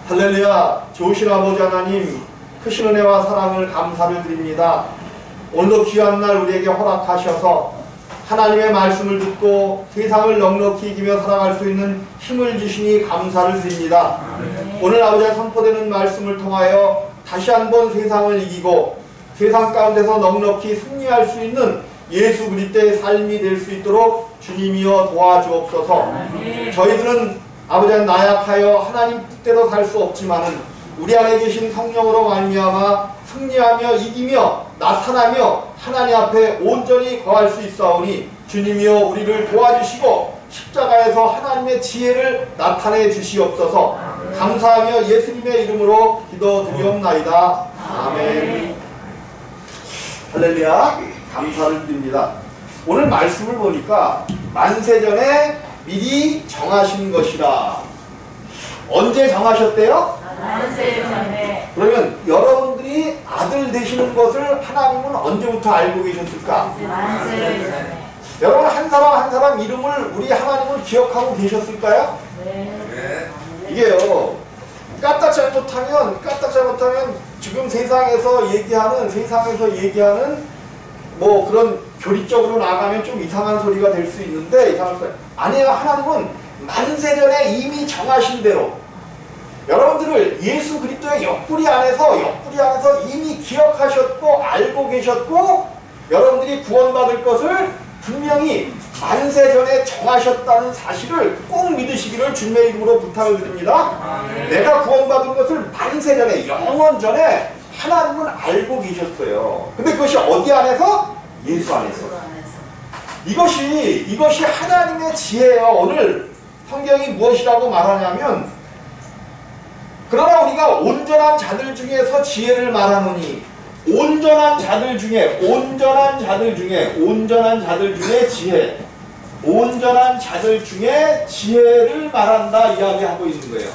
할렐루야. 좋으신 아버지 하나님, 크신 은혜와 사랑을 감사를 드립니다. 오늘도 귀한 날 우리에게 허락하셔서 하나님의 말씀을 듣고 세상을 넉넉히 이기며 살아갈 수 있는 힘을 주시니 감사를 드립니다. 오늘 아버지의 선포되는 말씀을 통하여 다시 한번 세상을 이기고 세상 가운데서 넉넉히 승리할 수 있는 예수 그리스도의 삶이 될 수 있도록 주님이여 도와주옵소서. 저희들은 아버지는 나약하여 하나님 뜻대로 살 수 없지만은 우리 안에 계신 성령으로 말미암아 승리하며 이기며 나타나며 하나님 앞에 온전히 거할 수 있사오니 주님이여 우리를 도와주시고 십자가에서 하나님의 지혜를 나타내 주시옵소서. 감사하며 예수님의 이름으로 기도드리옵나이다. 아멘. 할렐루야. 감사를 드립니다. 오늘 말씀을 보니까 만세전에 미리 정하신 것이라. 언제 정하셨대요? 만세전에. 그러면 여러분들이 아들 되시는 것을 하나님은 언제부터 알고 계셨을까? 만세전에. 여러분 한 사람 한 사람 이름을 우리 하나님은 기억하고 계셨을까요? 네. 이게요, 까딱 잘못하면 지금 세상에서 얘기하는 뭐 그런 교리적으로 나가면 좀 이상한 소리가 될 수 있는데, 이상한 소리 아니에요. 하나님은 만세전에 이미 정하신 대로 여러분들을 예수 그리스도의 옆구리 안에서 이미 기억하셨고 알고 계셨고 여러분들이 구원받을 것을 분명히 만세전에 정하셨다는 사실을 꼭 믿으시기를 주님의 이름으로 부탁을 드립니다. 내가 구원받은 것을 만세전에, 영원 전에 하나님은 알고 계셨어요. 근데 그것이 어디 안에서? 예수 안에서. 이것이 하나님의 지혜예요. 오늘 성경이 무엇이라고 말하냐면, 그러나 우리가 온전한 자들 중에서 지혜를 말하노니, 온전한 자들 중에 지혜를 말한다 이야기하고 있는 거예요.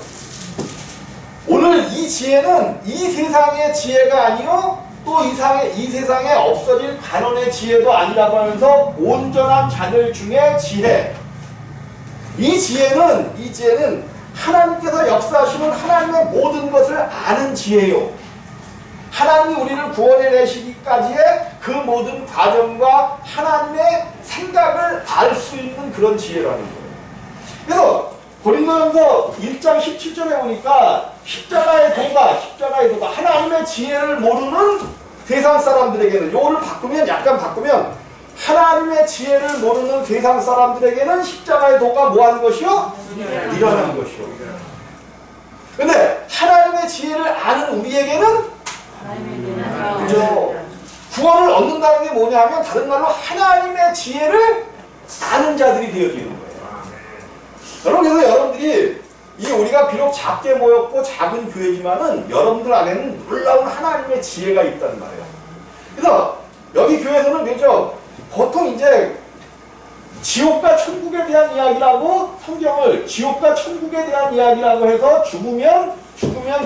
오늘 이 지혜는 이 세상의 지혜가 아니요 또 이 세상에 없어질 간원의 지혜도 아니라고 하면서 온전한 자들 중에 지혜. 이 지혜는 하나님께서 역사하시는 하나님의 모든 것을 아는 지혜요. 하나님이 우리를 구원해 내시기까지의 그 모든 과정과 하나님의 생각을 알 수 있는 그런 지혜라는 거예요. 그래서 고린도전서 1장 17절에 보니까 십자가의 도가 하나님의 지혜를 모르는 세상 사람들에게는, 요거를 약간 바꾸면 하나님의 지혜를 모르는 세상 사람들에게는 십자가의 도가 뭐하는 것이요? 일어나는 것이요. 근데 하나님의 지혜를 아는 우리에게는, 그죠? 구원을 얻는다는 게 뭐냐 하면 다른 말로 하나님의 지혜를 아는 자들이 되어지는 거예요. 여러분, 그래서 여러분들이 우리가 비록 작게 모였고 작은 교회지만은 여러분들 안에는 놀라운 하나님의 지혜가 있다는 말이에요. 그래서 여기 교회에서는 그죠? 보통 이제 지옥과 천국에 대한 이야기라고, 성경을 지옥과 천국에 대한 이야기라고 해서 죽으면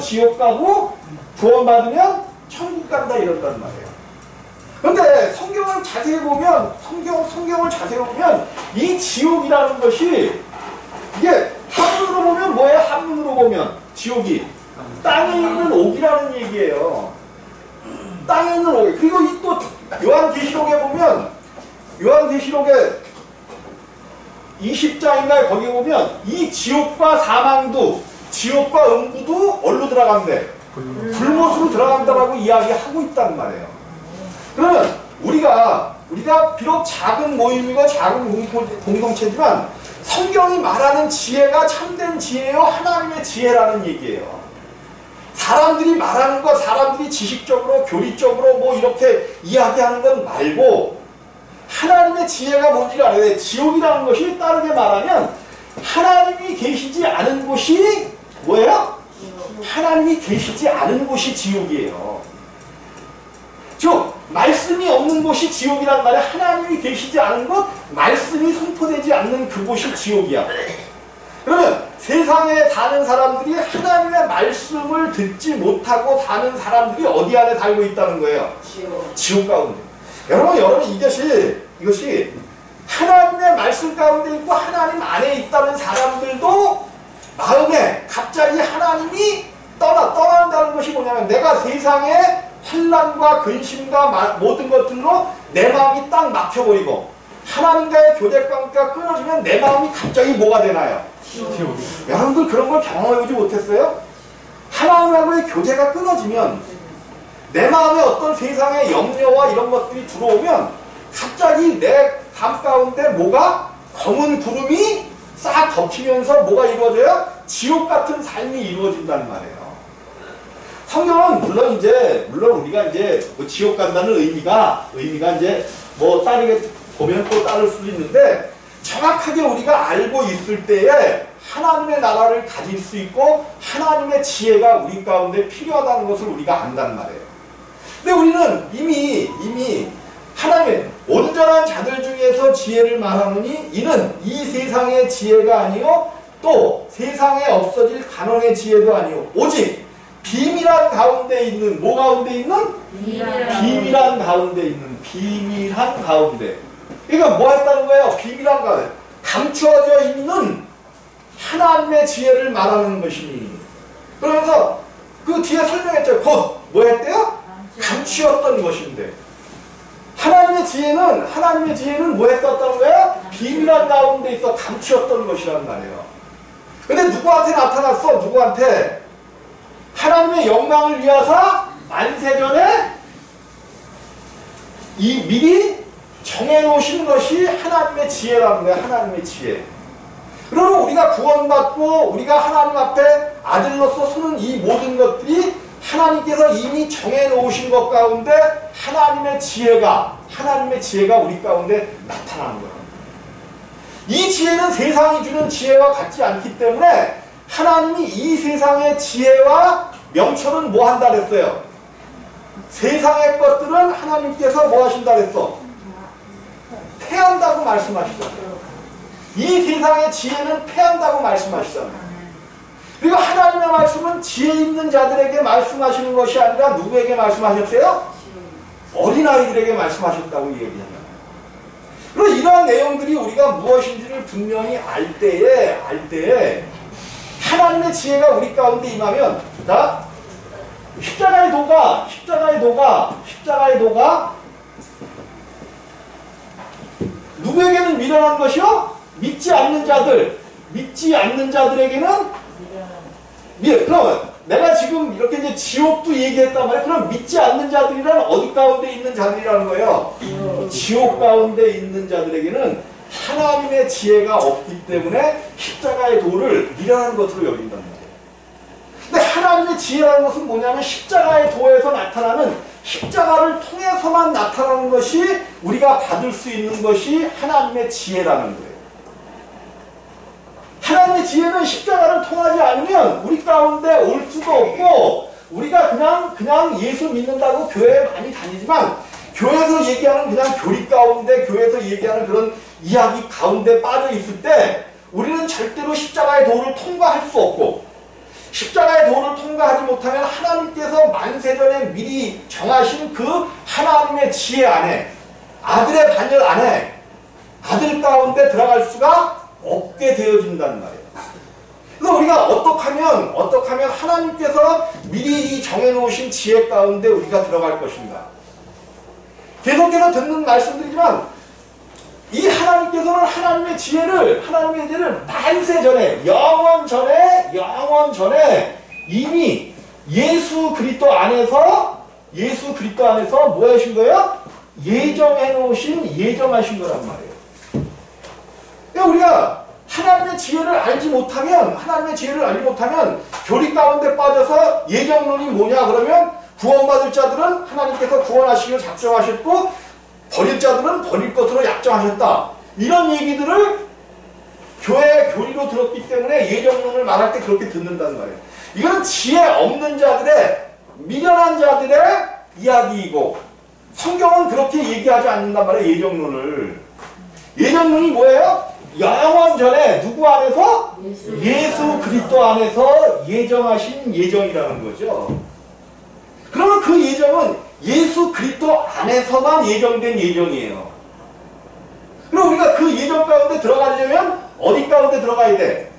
지옥 가고 구원받으면 천국 간다 이런단 말이에요. 그런데 성경을 자세히 보면 이 지옥이라는 것이, 이게 한문으로 보면 뭐예요? 한문으로 보면 지옥이 땅에 있는 옥이라는 얘기예요. 땅에 있는 옥. 그리고 이 또 요한계시록에 보면, 요한계시록에 20장인가에 거기 보면 이 지옥과 사망도, 지옥과 음부도 어디로 들어간대? 불못으로 들어간다라고 이야기하고 있단 말이에요. 그러면 우리가 비록 작은 모임이고 작은 공동체지만 성경이 말하는 지혜가 참된 지혜요, 하나님의 지혜라는 얘기예요. 사람들이 말하는 것, 사람들이 지식적으로, 교리적으로 뭐 이렇게 이야기하는 건 말고 하나님의 지혜가 뭔지를 알아야 돼. 지옥이라는 것이 다르게 말하면 하나님이 계시지 않은 곳이 뭐예요? 하나님이 계시지 않은 곳이 지옥이에요. 즉 말씀이 없는 곳이 지옥이란 말이야. 하나님이 계시지 않은 곳, 말씀이 선포되지 않는 그곳이 지옥이야. 그러면 세상에 사는 사람들이 하나님의 말씀을 듣지 못하고 사는 사람들이 어디 안에 살고 있다는 거예요? 지옥 가운데. 여러분 이것이 하나님의 말씀 가운데 있고 하나님 안에 있다는 사람들도 마음에 갑자기 하나님이 것이 뭐냐면 내가 세상의 환난과 근심과 모든 것들로 내 마음이 딱 막혀버리고 하나님과의 교제 관계가 끊어지면 내 마음이 갑자기 뭐가 되나요? 여러분들 그런 걸 경험해보지 못했어요? 하나님과의 교제가 끊어지면 내 마음에 어떤 세상의 염려와 이런 것들이 들어오면 갑자기 내 삶 가운데 뭐가 검은 구름이 싹 덮이면서 뭐가 이루어져요? 지옥 같은 삶이 이루어진다는 말이에요. 성경은 물론 우리가 이제 뭐 지옥 간다는 의미가 이제 뭐 따르게 보면 또 따를 수도 있는데 정확하게 우리가 알고 있을 때에 하나님의 나라를 가질 수 있고 하나님의 지혜가 우리 가운데 필요하다는 것을 우리가 안단 말이에요. 근데 우리는 이미 하나님의 온전한 자들 중에서 지혜를 말하느니 이는 이 세상의 지혜가 아니요 또 세상에 없어질 간원의 지혜도 아니요 오직 비밀한 가운데 있는 뭐 가운데 있는? 비밀한 가운데 있는 비밀한 가운데. 그러니까 뭐 했다는 거예요? 비밀한 가운데 감추어져 있는 하나님의 지혜를 말하는 것이니. 그러면서 그 뒤에 설명했죠. 곧 뭐 했대요? 감추었던 것인데 하나님의 지혜는 뭐 했었다는 거예요? 비밀한 가운데 있어 감추었던 것이란 말이에요. 근데 누구한테 나타났어? 누구한테? 하나님의 영광을 위하사 만세전에 이 미리 정해놓으신 것이 하나님의 지혜라는 거예요. 하나님의 지혜. 그러면 우리가 구원받고 우리가 하나님 앞에 아들로서 서는 이 모든 것들이 하나님께서 이미 정해놓으신 것 가운데 하나님의 지혜가 우리 가운데 나타나는 거예요. 이 지혜는 세상이 주는 지혜와 같지 않기 때문에 하나님이 이 세상의 지혜와 명철은 뭐 한다 그랬어요? 세상의 것들은 하나님께서 뭐 하신다 그랬어? 패한다고 말씀하시잖아요. 이 세상의 지혜는 패한다고 말씀하시잖아요. 그리고 하나님의 말씀은 지혜 있는 자들에게 말씀하시는 것이 아니라 누구에게 말씀하셨어요? 어린아이들에게 말씀하셨다고 얘기하잖아요. 그리고 이러한 내용들이 우리가 무엇인지를 분명히 알 때에 하나님의 지혜가 우리 가운데 임하면 자, 십자가의 도가 누구에게는 미련한 것이요? 믿지 않는 자들에게는 그러면 내가 지금 이렇게 이제 지옥도 얘기했단 말이에요. 그럼 믿지 않는 자들이란 어디 가운데 있는 자들이라는 거예요? 지옥 가운데 있는 자들에게는 하나님의 지혜가 없기 때문에 십자가의 도를 미련한 것으로 여긴단 말이에요. 근데 하나님의 지혜라는 것은 뭐냐면 십자가의 도에서 나타나는 십자가를 통해서만 나타나는 것이 우리가 받을 수 있는 것이 하나님의 지혜라는 거예요. 하나님의 지혜는 십자가를 통하지 않으면 우리 가운데 올 수가 없고 우리가 그냥 예수 믿는다고 교회에 많이 다니지만 교회에서 얘기하는 그냥 교리 가운데 교회에서 얘기하는 그런 이야기 가운데 빠져 있을 때 우리는 절대로 십자가의 도를 통과할 수 없고 십자가의 도를 통과하지 못하면 하나님께서 만세전에 미리 정하신 그 하나님의 지혜 안에 아들의 반열 안에 아들 가운데 들어갈 수가 없게 되어진다는 말이에요. 그래서 우리가 어떻게 하면 하나님께서 미리 정해놓으신 지혜 가운데 우리가 들어갈 것인가. 계속해서 듣는 말씀드리지만 이 하나님께서는 하나님의 지혜를 만세 전에 영원 전에 이미 예수 그리스도 안에서 뭐 하신 거예요? 예정하신 거란 말이에요. 그러니까 우리가 하나님의 지혜를 알지 못하면 교리 가운데 빠져서 예정론이 뭐냐 그러면 구원받을 자들은 하나님께서 구원하시기를 작정하셨고 버릴 자들은 버릴 것으로 약정하셨다. 이런 얘기들을 교회 교리로 들었기 때문에 예정론을 말할 때 그렇게 듣는다는 말이에요. 이건 지혜 없는 자들의 미련한 자들의 이야기이고 성경은 그렇게 얘기하지 않는단 말이에요. 예정론이 뭐예요? 영원 전에 누구 안에서? 예수 그리스도 안에서 예정하신 예정이라는 거죠. 그러면 그 예정은 예수 그리스도 안에서만 예정된 예정이에요. 그럼 우리가 그 예정 가운데 들어가려면 어디 가운데 들어가야 돼?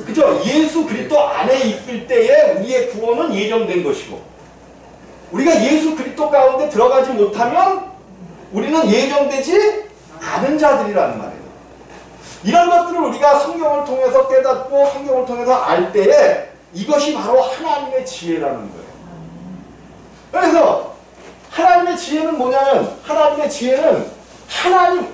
그죠? 예수 그리스도 안에 있을 때에 우리의 구원은 예정된 것이고, 우리가 예수 그리스도 가운데 들어가지 못하면 우리는 예정되지 않은 자들이라는 말이에요. 이런 것들을 우리가 성경을 통해서 깨닫고 성경을 통해서 알 때에 이것이 바로 하나님의 지혜라는 거예요. 그래서 하나님의 지혜는 뭐냐면, 하나님의 지혜는 하나님,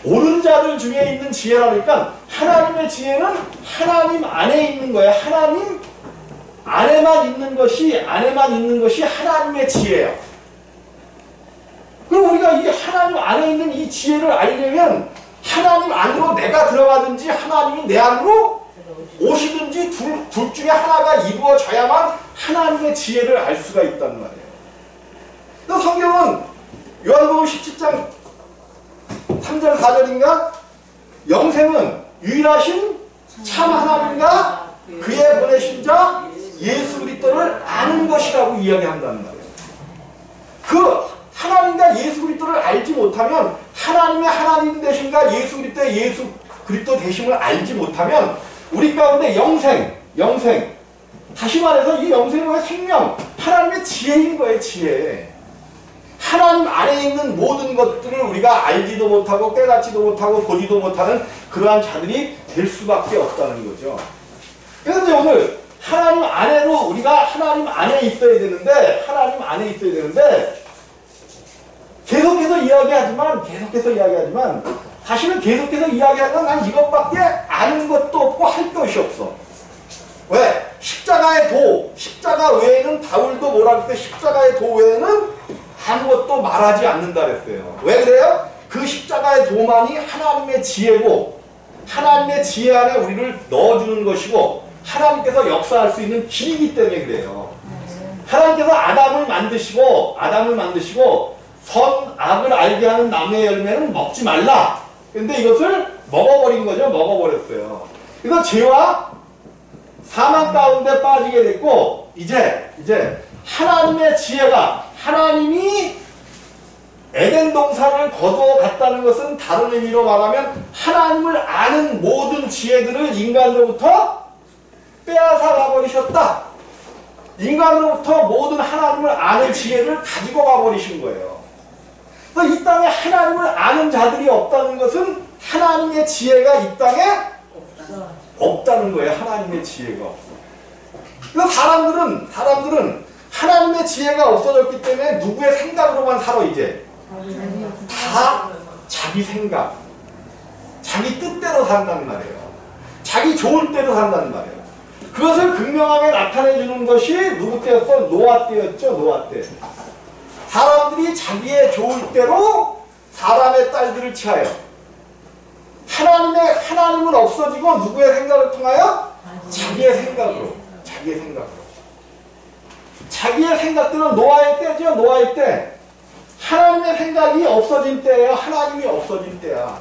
옳은 자들 중에 있는 지혜라니까, 하나님의 지혜는 하나님 안에 있는 거예요. 하나님 안에만 있는 것이 하나님의 지혜예요. 그럼 우리가 이 하나님 안에 있는 이 지혜를 알려면 하나님 안으로 내가 들어가든지 하나님이 내 안으로 오시든지 둘 중에 하나가 이루어져야만 하나님의 지혜를 알 수가 있단 말이에요. 또 성경은 요한복음 17장 3절 4절인가? 영생은 유일하신 참 하나님과 그의 보내신 자 예수 그리스도를 아는 것이라고 이야기한다는 말이에요. 그 하나님과 예수 그리스도를 알지 못하면, 하나님의 하나님 되신가 예수 그리스도 되심을 알지 못하면 우리 가운데 영생, 다시 말해서 이 영생의 생명, 하나님의 지혜인 거예요. 지혜. 하나님 안에 있는 모든 것들을 우리가 알지도 못하고 깨닫지도 못하고 보지도 못하는 그러한 자들이 될 수밖에 없다는 거죠. 그래서 오늘 하나님 안에로 우리가 하나님 안에 있어야 되는데, 계속해서 이야기하지만 사실은 계속해서 이야기하면 난 이것밖에 아는 것도 없고 할 것이 없어. 왜? 십자가 외에는, 바울도 뭐라 그랬어요? 십자가의 도 외에는 아무것도 말하지 않는다 그랬어요. 왜 그래요? 그 십자가의 도만이 하나님의 지혜고, 하나님의 지혜 안에 우리를 넣어주는 것이고, 하나님께서 역사할 수 있는 길이기 때문에 그래요. 하나님께서 아담을 만드시고 선악을 알게 하는 나무의 열매는 먹지 말라. 근데 이것을 먹어버린 거죠. 먹어버렸어요. 그래서 죄와 사망 가운데 빠지게 됐고, 이제 하나님의 지혜가, 하나님이 에덴 동산을 거두어 갔다는 것은 다른 의미로 말하면 하나님을 아는 모든 지혜들을 인간으로부터 빼앗아 가버리셨다. 인간으로부터 모든 하나님을 아는 지혜를 가지고 가버리신 거예요. 그래서 이 땅에 하나님을 아는 자들이 없다는 것은 하나님의 지혜가 이 땅에 없다는 거예요. 하나님의 지혜가 없어. 그래서 사람들은 하나님의 지혜가 없어졌기 때문에 누구의 생각으로만 살아. 이제 다 자기 생각, 자기 뜻대로 산다는 말이에요. 자기 좋을 대로 산다는 말이에요. 그것을 극명하게 나타내 주는 것이 누구 때였어? 노아 때였죠. 노아 때. 사람들이 자기의 좋을 대로 사람의 딸들을 취하여, 하나님은 없어지고 누구의 생각을 통하여? 자기의 생각으로. 자기의 생각들은 노아의 때죠. 노아의 때. 하나님의 생각이 없어진 때예요. 하나님이 없어진 때야.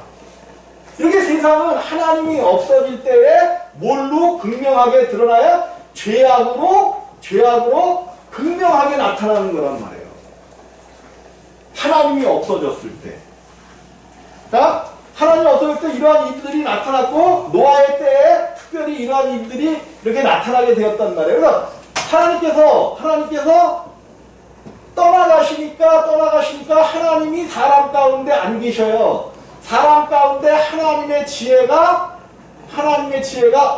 이렇게 세상은 하나님이 없어질 때에 뭘로 극명하게 드러나요? 죄악으로 극명하게 나타나는 거란 말이에요. 하나님이 없어졌을 때. 자, 하나님이 없어졌을 때 이러한 일들이 나타났고, 노아의 때에 특별히 이러한 일들이 이렇게 나타나게 되었단 말이에요. 그래서 하나님께서 떠나가시니까 하나님이 사람 가운데 안 계셔요. 사람 가운데 하나님의 지혜가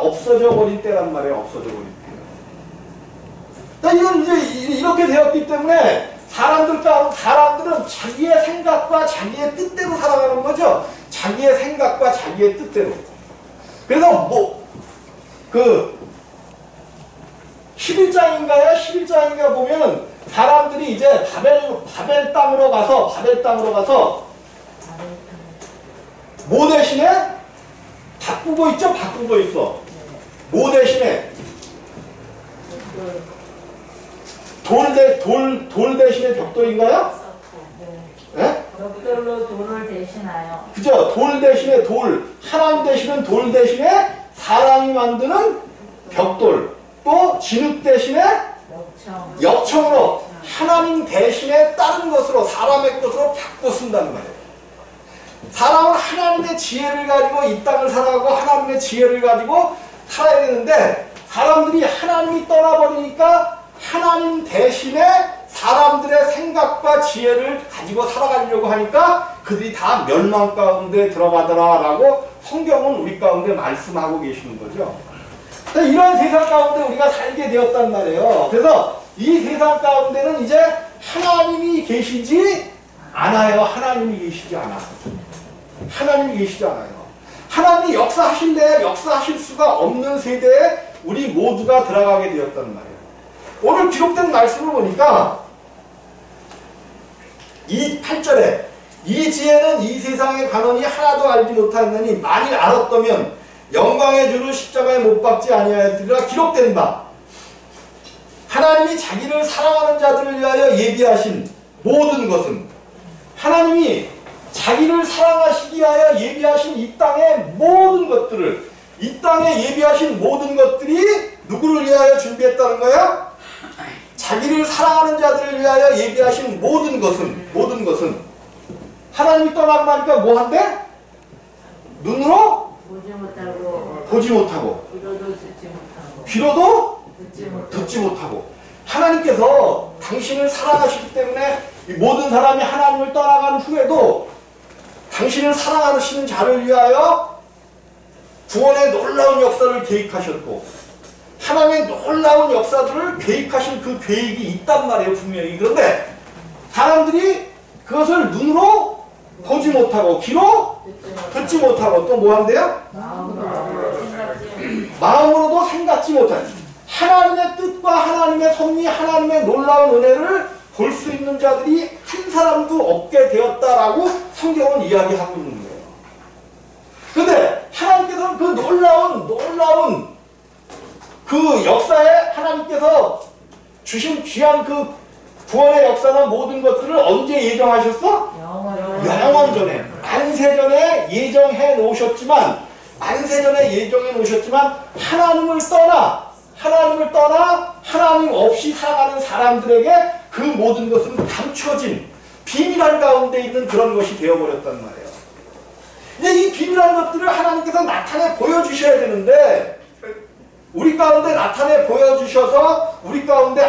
없어져 버린 때란 말이에요. 없어져 버린 때. 이건 이제 이렇게 되었기 때문에 사람들은 자기의 생각과 자기의 뜻대로 살아가는 거죠. 자기의 생각과 자기의 뜻대로. 그래서 11장인가 보면 사람들이 이제 바벨 땅으로 가서 뭐 대신에 바꾸고 있죠? 바꾸고 있어. 뭐 대신에? 돌 대신에 벽돌인가요? 네? 벽돌로 돌을 대신하여. 그죠? 돌 대신에 하나님 대신은 돌 대신에 사람이 만드는 벽돌, 또 진흙 대신에 역청으로 하나님 대신에 다른 것으로, 사람의 것으로 바꿔 쓴다는 말이에요. 사람은 하나님의 지혜를 가지고 이 땅을 살아가고, 하나님의 지혜를 가지고 살아야 되는데 사람들이 하나님이 떠나버리니까 하나님 대신에 사람들의 생각과 지혜를 가지고 살아가려고 하니까 그들이 다 멸망 가운데 들어가더라라고 성경은 우리 가운데 말씀하고 계시는 거죠. 이런 세상 가운데 우리가 살게 되었단 말이에요. 그래서 이 세상 가운데는 이제 하나님이 계시지 않아요. 하나님이 계시지 않아요. 하나님이 계시지 않아요. 하나님이 역사하실래 역사하실 수가 없는 세대에 우리 모두가 들어가게 되었단 말이에요. 오늘 기록된 말씀을 보니까 이 8절에 이 지혜는 이 세상의 관원이 하나도 알지 못하였느니 만일 알았다면 영광의 주를 십자가에 못 박지 아니하였으리라 기록된 바 하나님이 자기를 사랑하는 자들을 위하여 예비하신 모든 것은 하나님이 자기를 사랑하시기 위하여 예비하신 이 땅의 모든 것들을 이 땅에 예비하신 모든 것들이 누구를 위하여 준비했다는 거야? 자기를 사랑하는 자들을 위하여 예비하신 모든 것은 하나님이 떠나고 나니까 뭐 한대? 눈으로 보지 못하고 귀로도 듣지 못하고 하나님께서 당신을 사랑하시기 때문에 이 모든 사람이 하나님을 떠나간 후에도 당신을 사랑하시는 자를 위하여 구원의 놀라운 역사를 계획하셨고 하나님의 놀라운 역사들을 계획하신 그 계획이 있단 말이에요. 분명히. 그런데 사람들이 그것을 눈으로 보지 못하고 귀로 듣지 못하고 또 뭐 한대요? 마음으로도 생각지 못한 하나님의 뜻과 하나님의 섭리 하나님의 놀라운 은혜를 볼 수 있는 자들이 한 사람도 없게 되었다라고 성경은 이야기하고 있는 거예요. 그런데 하나님께서는 그 놀라운 그 역사에 하나님께서 주신 귀한 그 구원의 역사나 모든 것들을 언제 예정하셨어? 영원 전에 만세전에 예정해 놓으셨지만 하나님을 떠나 하나님 없이 살아가는 사람들에게 그 모든 것은 감춰진 비밀한 가운데 있는 그런 것이 되어버렸단 말이에요. 이제 이 비밀한 것들을 하나님께서 나타내 보여주셔야 되는데 우리 가운데 나타내 보여주셔서 우리 가운데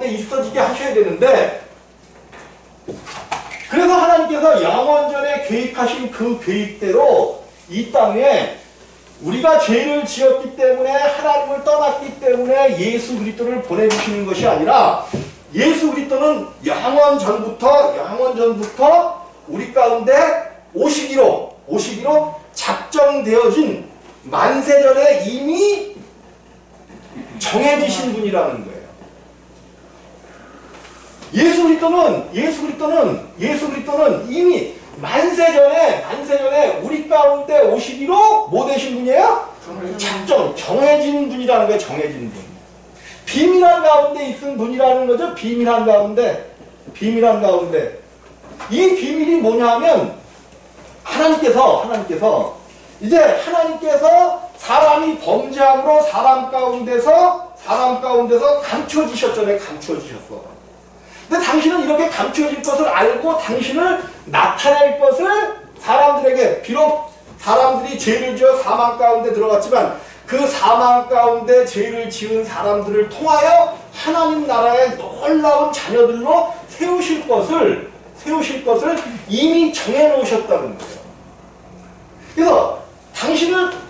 있어지게 하셔야 되는데 그래서 하나님께서 영원전에 계획하신 그 계획대로 이 땅에 우리가 죄를 지었기 때문에 하나님을 떠났기 때문에 예수 그리스도를 보내주시는 것이 아니라 예수 그리스도는 영원 전부터 우리 가운데 오시기로 작정되어진 만세전에 이미 정해지신 분이라는 거예요. 예수 그리스도는 이미 만세전에 우리 가운데 오시기로 뭐 되신 분이에요? 정해진 분이라는 거예요. 정해진 분. 비밀한 가운데 있은 분이라는 거죠. 비밀한 가운데. 이 비밀이 뭐냐 하면 하나님께서 사람이 범죄함으로 사람 가운데서 감춰지셨잖아요. 감춰지셨어. 근데 당신은 이렇게 감춰질 것을 알고 당신을 나타낼 것을 사람들에게 비록 사람들이 죄를 지어 사망 가운데 들어갔지만 그 사망 가운데 죄를 지은 사람들을 통하여 하나님 나라의 놀라운 자녀들로 세우실 것을 이미 정해놓으셨다는 거예요. 그래서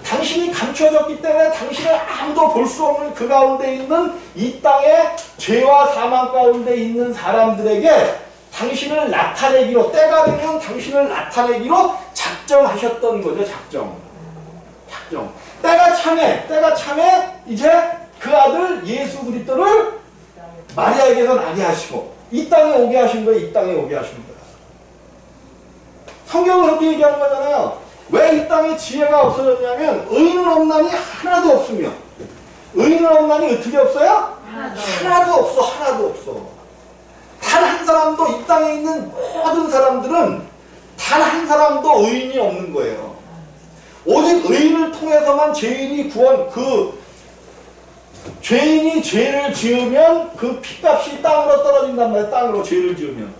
당신이 감춰졌기 때문에 당신을 아무도 볼 수 없는 그 가운데 있는 이 땅에 죄와 사망 가운데 있는 사람들에게 당신을 나타내기로 때가 되면 당신을 나타내기로 작정하셨던 거죠. 작정. 때가 참에 이제 그 아들 예수 그리스도를 마리아에게서 나게 하시고 이 땅에 오게 하신 거예요. 성경은 그렇게 얘기하는 거잖아요. 왜 이 땅에 지혜가 없어졌냐면 의인은 없나니 하나도 없으며 의인은 없나니 어떻게 없어요? 하나도 없어. 단 한 사람도 이 땅에 있는 모든 사람들은 단 한 사람도 의인이 없는 거예요. 오직 의인을 통해서만 죄인이 죄인이 죄를 지으면 그 피값이 땅으로 떨어진단 말이에요. 땅으로 죄를 지으면.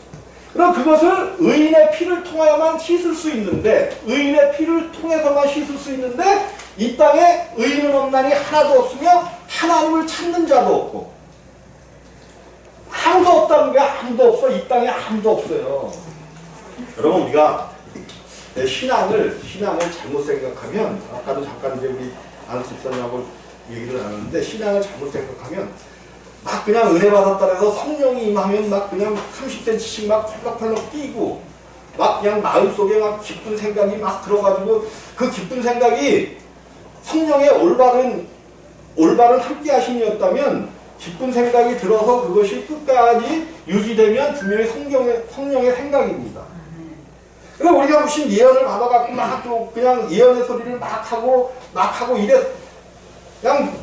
그럼 그것을 의인의 피를 통하여만 씻을 수 있는데 이 땅에 의인은 없나니 하나도 없으며 하나님을 찾는 자도 없고. 아무도 없다는 거야. 아무도 없어. 이 땅에 아무도 없어요. 여러분 우리가 신앙을 잘못 생각하면, 아까도 잠깐 이제 우리 안수 집사님하고 얘기를 나눴는데, 신앙을 잘못 생각하면 막 그냥 은혜 받았다 해서 성령이 임하면 막 그냥 30cm씩 막 펄럭펄럭 뛰고 막 그냥 마음속에 막 기쁜 생각이 막 들어가지고, 그 기쁜 생각이 성령의 올바른 함께 하심이었다면, 기쁜 생각이 들어서 그것이 끝까지 유지되면 분명히 성령의 생각입니다. 그러니까 우리가 무슨 예언을 받아갖고 막 또 그냥 예언의 소리를 막 하고 이래, 그냥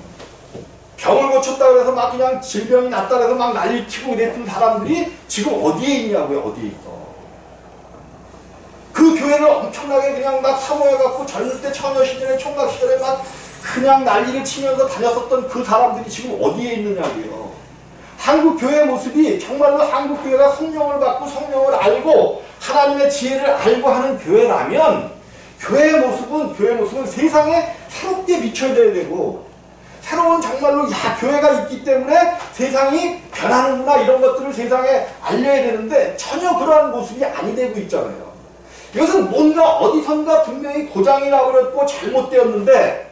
병을 고쳤다 그래서 막 그냥 질병이 낫다 그래서 막 난리 치고 이랬던 사람들이 지금 어디에 있냐고요. 어디에 있어. 그 교회를 엄청나게 그냥 막 사모해갖고 젊을 때 처녀 시절에 총각 시절에 막 그냥 난리를 치면서 다녔었던 그 사람들이 지금 어디에 있느냐고요. 한국 교회의 모습이 정말로 한국 교회가 성령을 받고 성령을 알고 하나님의 지혜를 알고 하는 교회라면, 교회의 모습은 세상에 새롭게 비춰야 되고, 새로운 정말로 교회가 있기 때문에 세상이 변하는구나 이런 것들을 세상에 알려야 되는데, 전혀 그러한 모습이 아니 되고 있잖아요. 이것은 뭔가 어디선가 분명히 고장이라고 그랬고 잘못되었는데,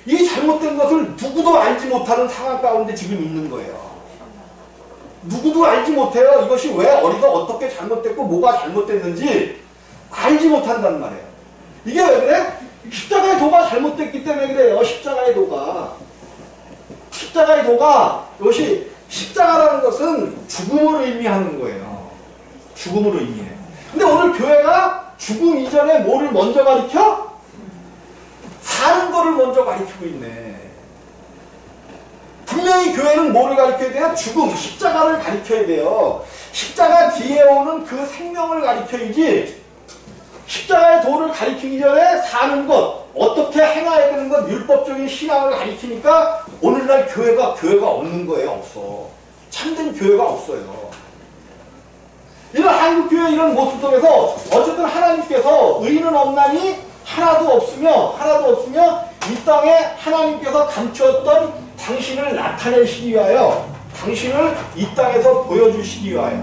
이 잘못된 것을 누구도 알지 못하는 상황 가운데 지금 있는 거예요. 누구도 알지 못해요. 이것이 왜 어디서 어떻게 잘못됐고 뭐가 잘못됐는지 알지 못한단 말이에요. 이게 왜 그래? 십자가의 도가 잘못됐기 때문에 그래요. 십자가의 도가, 이것이 십자가라는 것은 죽음을 의미하는 거예요. 죽음을 의미해요. 근데 오늘 교회가 죽음 이전에 뭐를 먼저 가르쳐? 사는 거를 먼저 가르치고 있네. 분명히 교회는 뭐를 가르쳐야 돼요? 죽음, 십자가를 가르쳐야 돼요. 십자가 뒤에 오는 그 생명을 가르쳐야지, 십자가의 도를 가르치기 전에 사는 것, 어떻게 행해야 되는 것, 율법적인 신앙을 가르치니까 오늘날 교회가 없는 거예요. 없어. 참된 교회가 없어요. 이런 한국교회 이런 모습 속에서 어쨌든 하나님께서 의인은 없나니 하나도 없으며 이 땅에 하나님께서 감추었던 당신을 나타내시기 위하여, 당신을 이 땅에서 보여주시기 위하여,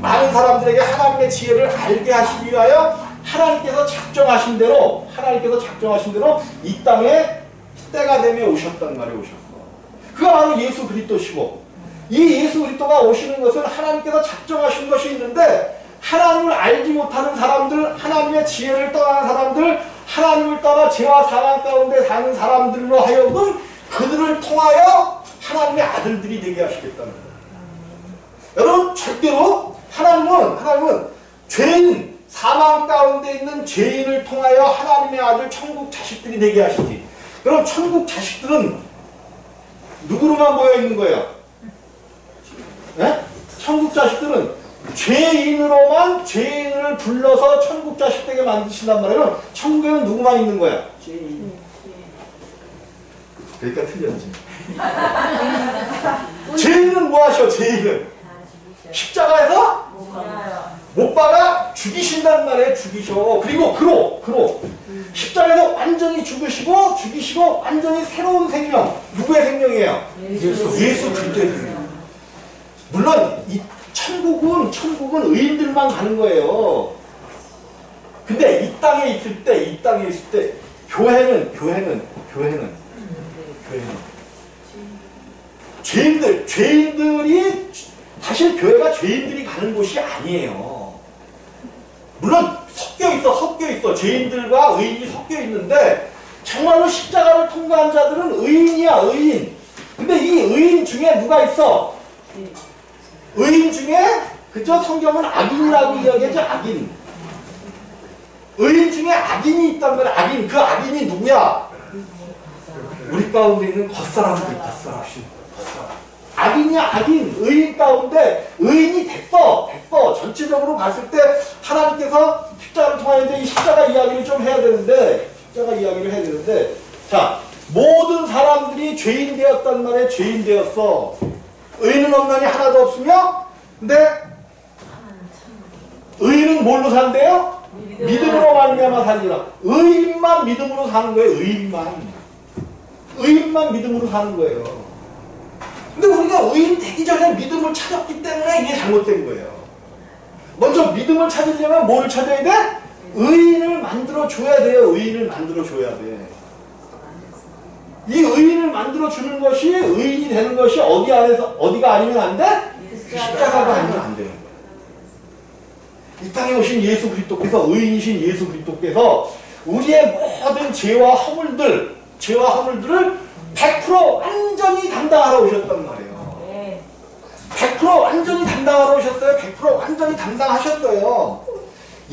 많은 사람들에게 하나님의 지혜를 알게 하시기 위하여 하나님께서 작정하신 대로 이 땅에 때가 되며 오셨단 말이에요. 오셨어. 그가 바로 예수 그리스도시고, 이 예수 그리스도가 오시는 것은 하나님께서 작정하신 것이 있는데, 하나님을 알지 못하는 사람들, 하나님의 지혜를 떠나는 사람들, 하나님을 떠나 죄와 사망 가운데 사는 사람들로 하여금 그들을 통하여 하나님의 아들들이 되게 하시겠다는 거예요. 여러분, 절대로 하나님은 죄인, 사망 가운데 있는 죄인을 통하여 하나님의 아들 천국 자식들이 되게 하시지. 그럼 천국 자식들은 누구로만 모여 있는 거예요? 네? 천국 자식들은 죄인을 불러서 천국 자식 되게 만드신단 말이에요. 천국에는 누구만 있는 거야? 죄인. 그러니까 틀렸지. 죄인은 뭐 하셔? 죄인은 십자가에서 못 박아 죽이신단 말이에요. 죽이셔. 그리고 그로 십자가에서 완전히 죽이시고 완전히 새로운 생명. 누구의 생명이에요? 예수 그리스도의 생명. 물론 이 천국은 의인들만 가는 거예요. 근데 이 땅에 있을 때 교회는 죄인들이 사실 교회가 죄인들이 가는 곳이 아니에요. 물론 섞여 있어. 죄인들과 의인이 섞여 있는데, 정말로 십자가를 통과한 자들은 의인이야, 의인. 근데 이 의인 중에 누가 있어? 의인 중에, 그죠? 성경은 악인이라고 이야기하죠. 악인. 의인 중에 악인이 있단 말이야. 악인. 그 악인이 누구야? 우리 가운데 있는 겉사람들. 악인이야, 악인. 의인 가운데 의인이 됐어. 전체적으로 봤을 때 하나님께서 십자가를 통하여 이제 이 십자가 이야기를 좀 해야 되는데, 자, 모든 사람들이 죄인 되었단 말이에요. 죄인 되었어. 의인은 없나니 하나도 없으며, 근데 의인은 뭘로 산대요? 믿음으로 말미암아 살리라. 의인만 믿음으로 사는 거예요. 의인만. 의인만 믿음으로 사는 거예요. 근데 우리가 의인 되기 전에 믿음을 찾았기 때문에 이게 잘못된 거예요. 먼저 믿음을 찾으려면 뭘 찾아야 돼? 의인을 만들어줘야 돼요. 의인을 만들어줘야 돼. 이 의인을 만들어주는 것이, 의인이 되는 것이 어디가 아니면 안 돼? 십자가가 아니면 안 되는 거예요. 이 땅에 오신 예수 그리스도께서, 의인이신 예수 그리스도께서 우리의 모든 죄와 허물들을 100% 완전히 담당하러 오셨단 말이에요. 100% 완전히 담당하러 오셨어요. 100% 완전히 담당하셨어요.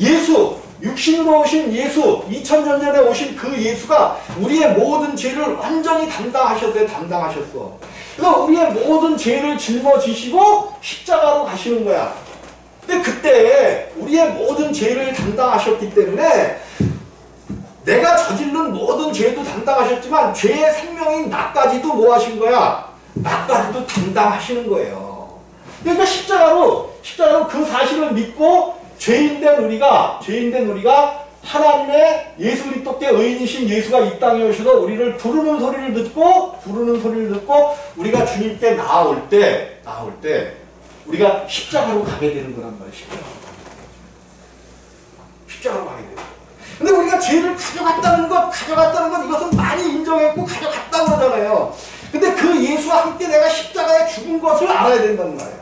예수, 육신으로 오신 예수, 2000년 전에 오신 그 예수가 우리의 모든 죄를 완전히 담당하셨어요. 담당하셨어. 그래서 우리의 모든 죄를 짊어지시고 십자가로 가시는 거야. 근데 그때 우리의 모든 죄를 담당하셨기 때문에 내가 저지른 모든 죄도 담당하셨지만 죄의 생명인 나까지도 뭐 하신 거야? 나까지도 담당하시는 거예요. 그러니까 십자가로 그 사실을 믿고 죄인된 우리가 하나님의 예수 그리스도께 의인이신 예수가 이 땅에 오셔서 우리를 부르는 소리를 듣고 우리가 주님께 나아올 때 우리가 십자가로 가게 되는 거란 말이에요. 십자가로 가게 돼요. 근데 우리가 죄를 가져갔다는 것 이것은 많이 인정했고 가져갔다고 그러잖아요. 근데 그 예수와 함께 내가 십자가에 죽은 것을 알아야 된다는 말이에요.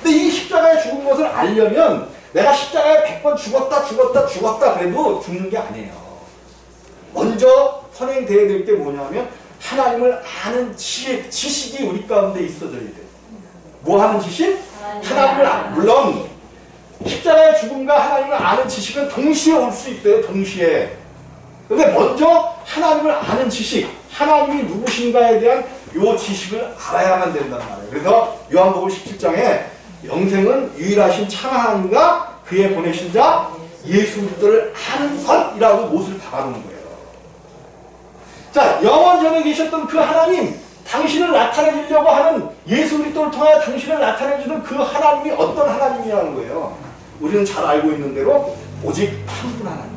근데 이 십자가에 죽은 것을 알려면 내가 십자가에 100번 죽었다 그래도 죽는 게 아니에요. 먼저 선행돼야 될 게 뭐냐면 하나님을 아는 지식이 우리 가운데 있어져야 돼요. 뭐 하는 지식? 물론 십자가의 죽음과 하나님을 아는 지식은 동시에 올 수 있어요. 동시에. 근데 먼저 하나님을 아는 지식, 하나님이 누구신가에 대한 요 지식을 알아야만 된단 말이에요. 그래서 요한복음 17장에 영생은 유일하신 참 하나님과 그의 보내신 자 예수 그리스도를 아는 것이라고 못을 박아놓은 거예요. 자, 영원 전에 계셨던 그 하나님, 당신을 나타내주려고 하는 예수 그리스도를 통하여 당신을 나타내주는 그 하나님이 어떤 하나님이라는 거예요. 우리는 잘 알고 있는 대로 오직 한 분 하나님.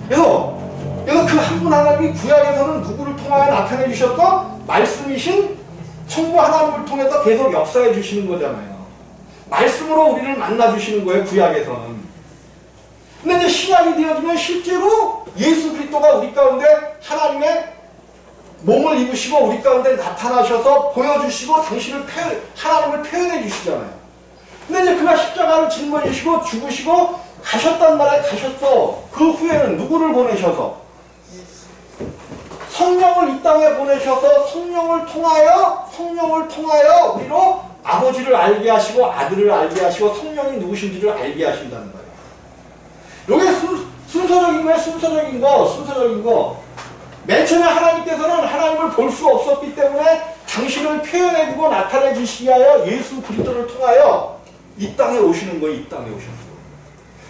그래서 그 한 분 하나님이 구약에서는 누구를 통하여 나타내 주셨던 말씀이신 성부 하나님을 통해서 계속 역사해 주시는 거잖아요. 말씀으로 우리를 만나 주시는 거예요. 구약에서는. 근데 이제 신약이 되어지면 실제로 예수 그리스도가 우리 가운데 하나님의 몸을 입으시고 우리 가운데 나타나셔서 보여주시고 하나님을 표현해 주시잖아요. 근데 이제 그가 십자가를 짊어지시고 죽으시고 가셨단 말이에요. 가셨어. 그 후에는 누구를 보내셔서? 성령을 이 땅에 보내셔서 성령을 통하여 우리로 아버지를 알게 하시고 아들을 알게 하시고 성령이 누구신지를 알게 하신다는 거예요. 이게 순서적인 거. 맨 처음에 하나님께서는 하나님을 볼 수 없었기 때문에 당신을 표현해주고 나타내 주시기 위하여 예수 그리스도를 통하여 이 땅에 오시는 거예요. 이 땅에 오셨어요.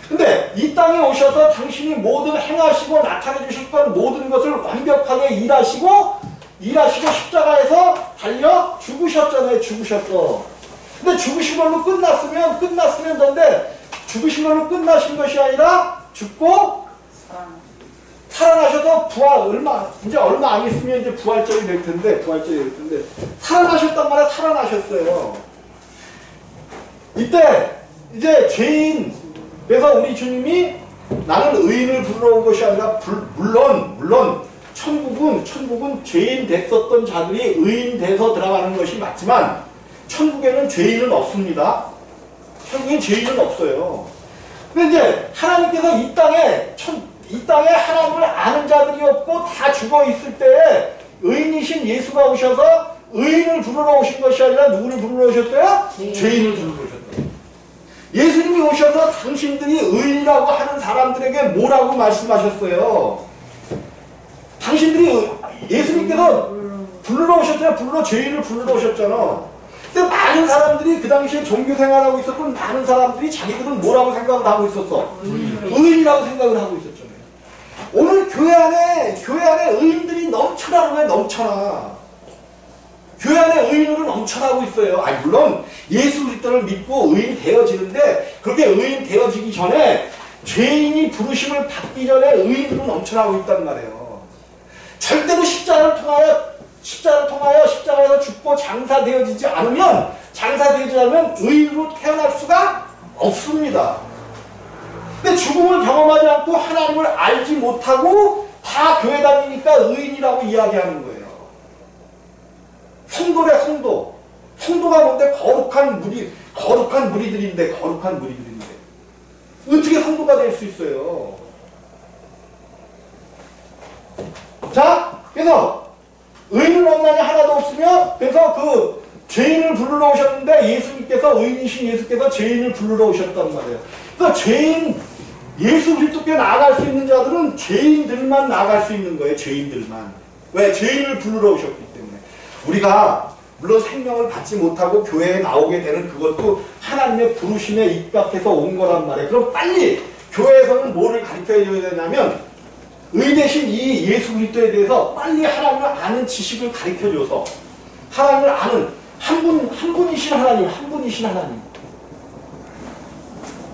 근데 이 땅에 오셔서 당신이 모든 행하시고 나타내 주실 건 모든 것을 완벽하게 일하시고 십자가에서 달려 죽으셨잖아요. 죽으셨어. 근데 죽으신 걸로 끝났으면 된데 죽으신 걸로 끝나신 것이 아니라 죽고 살아나셔서 이제 얼마 안 있으면 이제 부활절이 될 텐데 살아나셨단 말이야. 살아나셨어요. 이때 이제 죄인, 그래서 우리 주님이 나는 의인을 부르러 온 것이 아니라 물론 천국은 죄인 됐었던 자들이 의인 돼서 들어가는 것이 맞지만 천국에는 죄인은 없습니다. 천국엔 죄인은 없어요. 근데 이제 하나님께서 이 땅에 하나님을 아는 자들이 없고 다 죽어 있을 때에 의인이신 예수가 오셔서 의인을 부르러 오신 것이 아니라 누구를 부르러 오셨어요? 죄인을 부르러 오셨어요. 예수님이 오셔서 당신들이 의인이라고 하는 사람들에게 뭐라고 말씀하셨어요? 예수님께서 부르러 오셨잖아요. 죄인을 부르러 오셨잖아. 근데 많은 사람들이 그 당시에 종교 생활하고 있었고 많은 사람들이 자기들은 뭐라고 생각을 하고 있었어? 의인이라고 생각을 하고 있었잖아요. 오늘 교회 안에 의인들이 넘쳐나. 교회 안에 의인으로 넘쳐나고 있어요. 물론 예수 그리스도를 믿고 의인 되어지는데 그렇게 의인 되어지기 전에 죄인이 부르심을 받기 전에 의인으로 넘쳐나고 있단 말이에요. 절대로 십자가를 통하여 십자가에서 죽고 장사되어지지 않으면 의인으로 태어날 수가 없습니다. 근데 죽음을 경험하지 않고 하나님을 알지 못하고 다 교회 다니니까 의인이라고 이야기하는 거예요. 성도래 성도. 성도가 뭔데 거룩한 무리들인데 어떻게 성도가 될 수 있어요? 자, 그래서 의인은 없나니 하나도 없으며, 그래서 그 죄인을 부르러 오셨는데 의인이신 예수께서 죄인을 부르러 오셨단 말이에요. 그러니까 예수 그리스도께 나아갈 수 있는 자들은 죄인들만 나아갈 수 있는 거예요. 죄인들만. 왜? 죄인을 부르러 오셨기 때문에. 우리가 물론 생명을 받지 못하고 교회에 나오게 되는 그것도 하나님의 부르심에 입각해서 온 거란 말이에요. 그럼 빨리 교회에서는 뭐를 가르쳐야 되냐면 의 대신 이 예수 그리스도에 대해서 빨리 하나님을 아는 지식을 가르쳐줘서 하나님을 아는 한 분이신 하나님,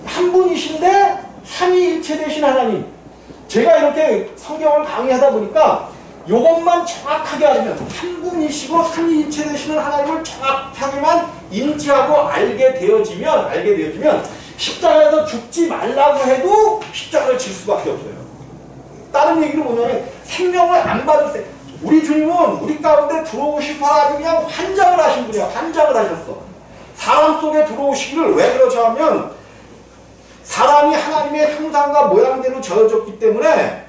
한 분이신데 삼위일체 되신 하나님. 제가 이렇게 성경을 강의하다 보니까 이것만 정확하게 알면 한 분이시고 삼위일체 되시는 하나님을 정확하게만 인지하고 알게 되어지면 십자가에서 죽지 말라고 해도 십자가를 질 수밖에 없어요. 다른 얘기는 뭐냐면 생명을 안 받을 때 우리 주님은 우리 가운데 들어오시고 아주 그냥 환장을 하신 분이야. 환장을 하셨어. 사람 속에 들어오시기를 왜 그러죠 하면 사람이 하나님의 형상과 모양대로 지어졌기 때문에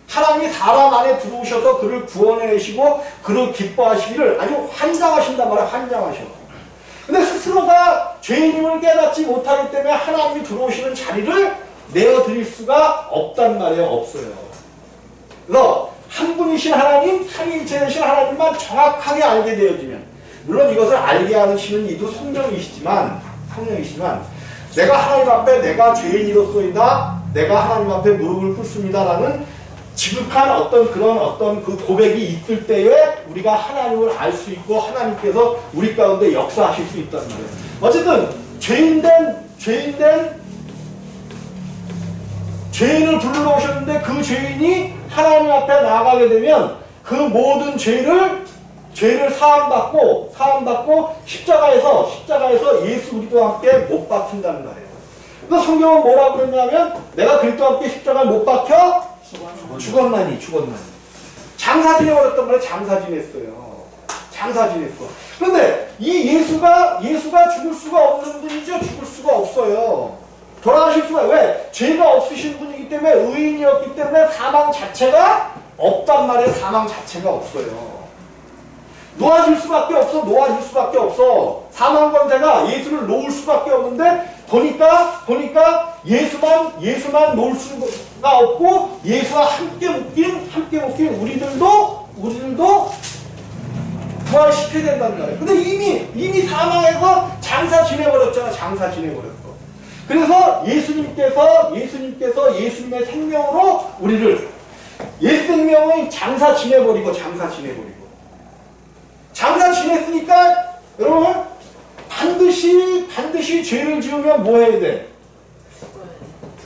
하나님이 사람 안에 들어오셔서 그를 구원해내시고 그를 기뻐하시기를 아주 환장하신단 말이야. 환장하셔. 근데 스스로가 죄인임을 깨닫지 못하기 때문에 하나님이 들어오시는 자리를 내어드릴 수가 없단 말이에요. 없어요. 그래서 한 분이신 하나님, 삼위일체이신 하나님만 정확하게 알게 되어지면, 물론 이것을 알게 하시는 이도 성령이시지만 내가 하나님 앞에 내가 죄인이로소이다, 내가 하나님 앞에 무릎을 꿇습니다라는 지극한 그런 그 고백이 있을 때에 우리가 하나님을 알 수 있고 하나님께서 우리 가운데 역사하실 수 있다는 거예요. 어쨌든 죄인을 부르러 오셨는데 그 죄인이 하나님 앞에 나아가게 되면 그 모든 죄를 사함받고 십자가에서 예수 그리스도와 함께 못 박힌다는 말이에요. 그래서 성경은 뭐라고 그랬냐면 내가 그리스도와 함께 십자가에 못 박혀 죽었나니. 장사 지내버렸단 말이에요. 장사 지냈어. 그런데 이 예수가 죽을 수가 없는 분이죠. 죽을 수가 없어요. 돌아가실 수가. 왜? 죄가 없으신 분이기 때문에, 의인이었기 때문에 사망 자체가 없단 말이에요. 사망 자체가 없어요. 놓아질 수밖에 없어. 사망 권세가 예수를 놓을 수밖에 없는데 보니까 예수만 놓을 수가 없고 예수와 함께 묶인 우리들도 부활시켜야 된다는 거예요. 근데 이미 사망해서 장사 지내버렸잖아. 그래서 예수님께서 예수님의 생명으로 우리를, 예수 생명의 장사 지내버리고 장사 지냈으니까 여러분 반드시 죄를 지으면 뭐 해야 돼?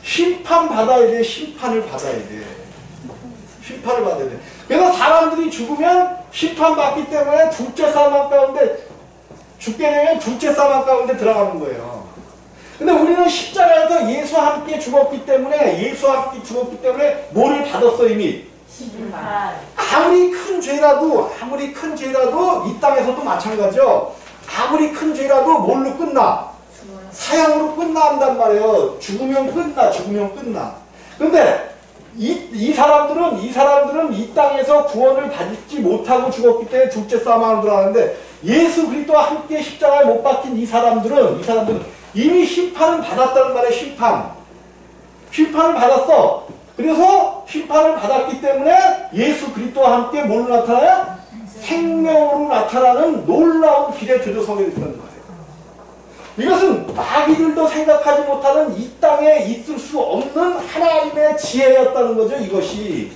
심판을 받아야 돼. 그래서 사람들이 죽으면 심판받기 때문에 죽게 되면 둘째 사망 가운데 들어가는 거예요. 근데 우리는 십자가에서 예수와 함께 죽었기 때문에 뭐를 받았어 이미? 심판. 아무리 큰 죄라도 이 땅에서도 마찬가지죠. 아무리 큰 죄라도 뭘로 끝나? 사형으로 끝난단 말이에요. 죽으면 끝나. 근데 이 사람들은 이 땅에서 구원을 받지 못하고 죽었기 때문에 둘째 사망으로 들어가는데, 예수 그리스도와 함께 십자가에 못 박힌 이 사람들은 이미 심판을 받았다는 말이에요. 심판을 받았어. 그래서 심판을 받았기 때문에 예수 그리스도와 함께 뭘로 나타나요? 생명으로 나타나는 놀라운 길에 들어서게 된다는 거예요. 이것은 마귀들도 생각하지 못하는 이 땅에 있을 수 없는 하나님의 지혜였다는 거죠. 이것이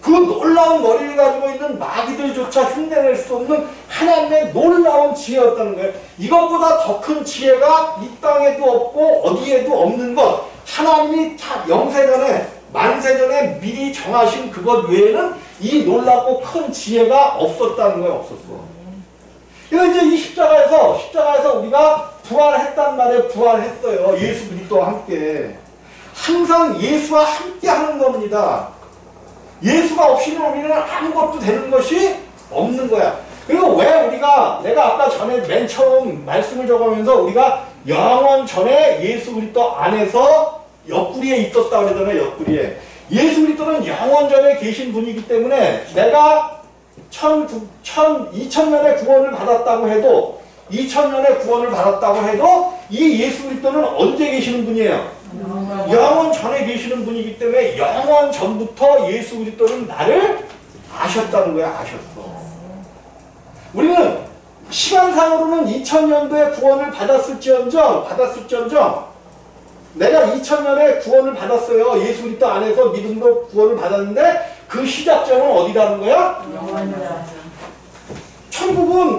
그 놀라운 머리를 가지고 있는 마귀들조차 흉내낼 수 없는 하나님의 놀라운 지혜였다는 거예요. 이것보다 더 큰 지혜가 이 땅에도 없고 어디에도 없는 것, 하나님이 영세전에 만세전에 미리 정하신 그것 외에는 이 놀랍고 큰 지혜가 없었다는 거예요. 없었어. 그래서 이제 이 십자가에서 우리가 부활했단 말에 부활했어요. 예수 그리스도와 함께. 항상 예수와 함께 하는 겁니다. 예수가 없이는 우리는 아무것도 되는 것이 없는 거야. 그리고 왜 내가 아까 전에 맨 처음 말씀을 적으면서 우리가 영원 전에 예수 그리스도 안에서 옆구리에 있었다 그러잖아요. 옆구리에. 예수 그리스도는 영원 전에 계신 분이기 때문에 내가 2000년의 구원을 받았다고 해도 이 예수 그리스도는 언제 계시는 분이에요? 영원 전에 계시는 분이기 때문에 영원 전부터 예수 그리스도는 나를 아셨다는 거야. 아셨어. 우리는 시간상으로는 2000년도에 구원을 받았을지언정 내가 2000년에 구원을 받았어요. 예수 그리스도 안에서 믿음으로 구원을 받았는데 그 시작점은 어디라는 거야? 천국은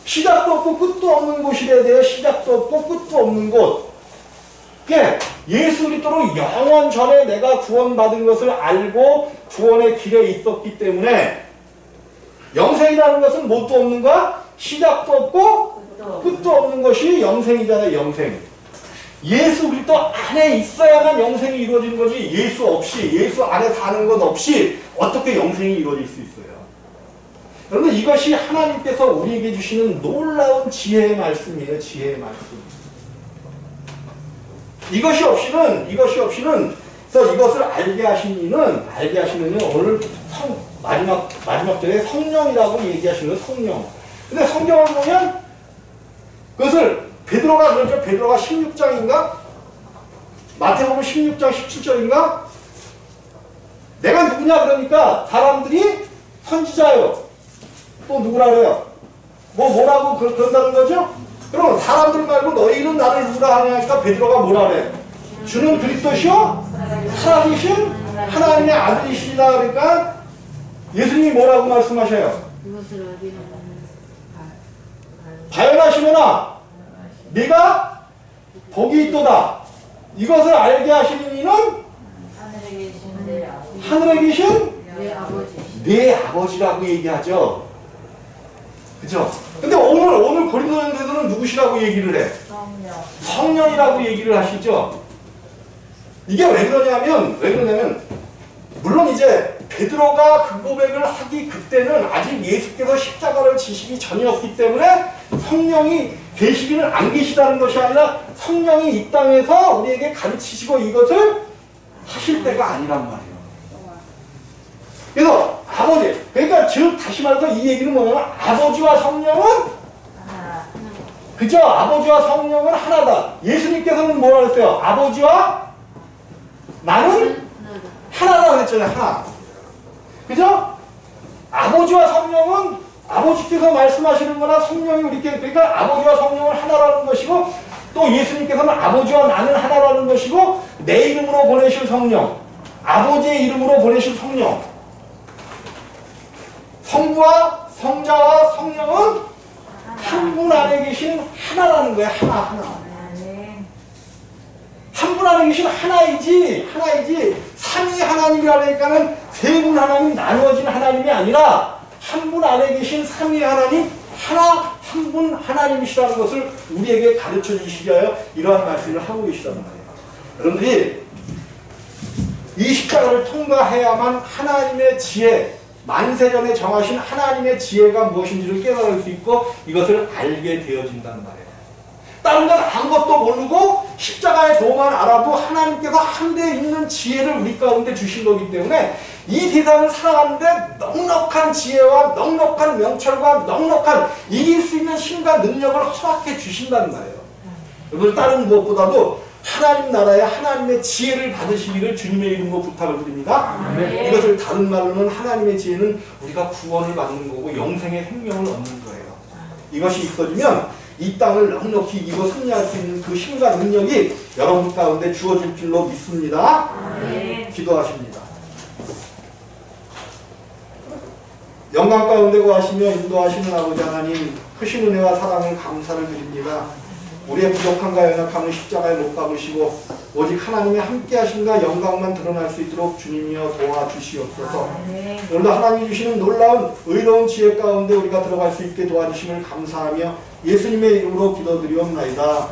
시작도 없고 끝도 없는 곳이래야 돼요. 시작도 없고 끝도 없는 곳. 그게 예수 그리스도로 영원 전에 내가 구원받은 것을 알고 구원의 길에 있었기 때문에 영생이라는 것은 뭣도 없는 거야? 시작도 없고 끝도 없는 것이 영생이잖아요. 영생. 예수 그리스도 안에 있어야만 영생이 이루어지는 거지 예수 안에 사는 것 없이 어떻게 영생이 이루어질 수 있어요? 여러분 이것이 하나님께서 우리에게 주시는 놀라운 지혜의 말씀이에요. 지혜의 말씀. 이것이 없이는 그래서 이것을 알게 하신 이는 오늘 마지막 절에 성령이라고 얘기하시는 거예요. 성령. 근데 성경을 보면 그것을 베드로가 그러죠. 베드로가 16장인가? 마태복음 16장 17절인가? 내가 누구냐 그러니까 사람들이 선지자요. 또 누구라 그래요? 뭐라고 그런다는 거죠? 그럼 사람들 말고 너희는 나를 누구라 하냐니까 베드로가 뭐라 그래? 주는 그리스도시요? 살아계신 하나님의 아들이시다. 그러니까 예수님이 뭐라고 말씀하셔요? 바요나시모나 네가 복이 있도다. 이것을 알게 하시는 이는 하늘에 계신 내 아버지라고 얘기하죠. 그죠? 근데 오늘 고린도전서에서는 누구시라고 얘기를 해? 성령이라고 얘기를 하시죠. 이게 왜 그러냐면 물론 이제 베드로가 그 고백을 하기 그때는 아직 예수께서 십자가를 지시기 전이었기 때문에 성령이 계시기는 안 계시다는 것이 아니라 성령이 이 땅에서 우리에게 가르치시고 이것을 하실 때가 아니란 말이에요. 그래서 아버지, 그러니까 즉 다시 말해서 이 얘기는 뭐냐면 아버지와 성령은 그죠? 아버지와 성령은 하나다. 예수님께서는 뭐라 그랬어요? 아버지와 나는 하나다 그랬잖아요. 하나. 그죠? 아버지와 성령은 아버지께서 말씀하시는 거나 성령이 우리께 그러니까 아버지와 성령은 하나라는 것이고 또 예수님께서는 아버지와 나는 하나라는 것이고 내 이름으로 보내실 성령 아버지의 이름으로 보내실 성령 성부와 성자와 성령은 한 분 안에 계신 하나라는 거예요. 하나. 한 분 안에 계신 하나이지 삼위 하나님이라니까는 세 분 하나님 나누어진 하나님이 아니라 한 분 안에 계신 삼위 하나님 한 분 하나님이시라는 것을 우리에게 가르쳐 주시기 위하여 이러한 말씀을 하고 계시단 말이에요. 여러분들이 이 십자가를 통과해야만 하나님의 지혜 만세전에 정하신 하나님의 지혜가 무엇인지를 깨달을 수 있고 이것을 알게 되어진다는 말이에요. 다른 건 아무것도 모르고 십자가의 도만 알아도 하나님께서 한데 있는 지혜를 우리 가운데 주신 거기 때문에 이 세상을 살아가는데 넉넉한 지혜와 넉넉한 명철과 넉넉한 이길 수 있는 힘과 능력을 허락해 주신다는 말이에요. 여러분 다른 무엇보다도 하나님 나라의 하나님의 지혜를 받으시기를 주님의 이름으로 부탁을 드립니다. 네. 이것을 다른 말로는 하나님의 지혜는 우리가 구원을 받는 거고 영생의 생명을 얻는 거예요. 이것이 있어지면 이 땅을 넉넉히 이기고 승리할 수 있는 그 힘과 능력이 여러분 가운데 주어질 줄로 믿습니다. 네. 기도하십니다. 영광 가운데 거하시며 인도하시는 아버지 하나님 크신 은혜와 사랑을 감사를 드립니다. 우리의 부족함과 연약함을 십자가에 못 박으시고 오직 하나님의 함께 하심과 영광만 드러날 수 있도록 주님이여 도와주시옵소서. 네. 오늘도 하나님이 주시는 놀라운 의로운 지혜 가운데 우리가 들어갈 수 있게 도와주심을 감사하며 예수님의 이름으로 기도드리옵나이다.